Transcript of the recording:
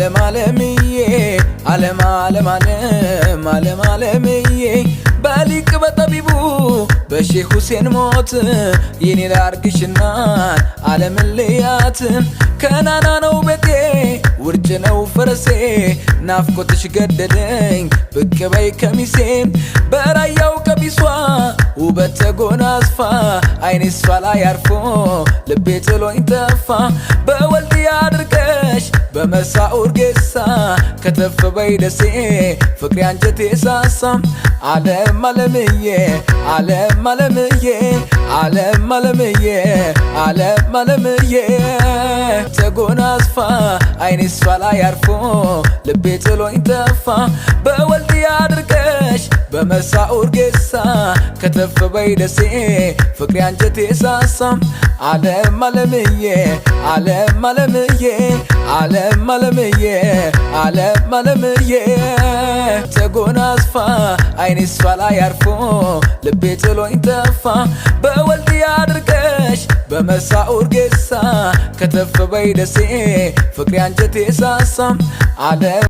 ዓለም ዓለምዬ ዓለም ዓለም ዓለም ዓለም ዓለምዬ በሊቅ በጠቢቡ በሼህ ሁሴን ሞት የኔ ላርግሽና ዓለምን ልያት ከናና ነው ቤቴ ውርጭ ነው ፈረሴ ናፍቆትሽ ገደለኝ ብቅ በይ ከሚሴ በራያው ቀሚሷ ውበት ተጎናጽፋ አይኔ እሷ ላይ አርፎ ልቤ ጥሎኝ ጠፋ በወልድያ አድርገሽ በመርሳዕ ውርጌሳ ከተፍ በይ ደሴ ፍቅሬ አንጀቴ ሳሳ ዓለም ዓለምዬ ዓለም ዓለምዬ ዓለም ዓለምዬ ዓለም ዓለምዬ ተጎናጽፋ አይኔ እሷ ላይ አርፎ ልቤ ጥሎኝ ጠፋ በወልድያ አድርገሽ በመርሳዕ ውርጌሳ ከተፍ በይ ደሴ ፍቅሬ አንጀቴ ሳሳ ዓለም ዓለምዬ ዓለም ዓለምዬ ዓለም ዓለምዬ ዓለም ዓለምዬ ተጎናጽፋ አይኔ እሷ ላይ አርፎ ልቤ ጥሎኝ ጠፋ በወልድያ አድርገሽ በመርሳዕ ውርጌሳ ከተፍ በይ ደሴ ፍቅሬ አንጀቴ ሳሳ ዓለም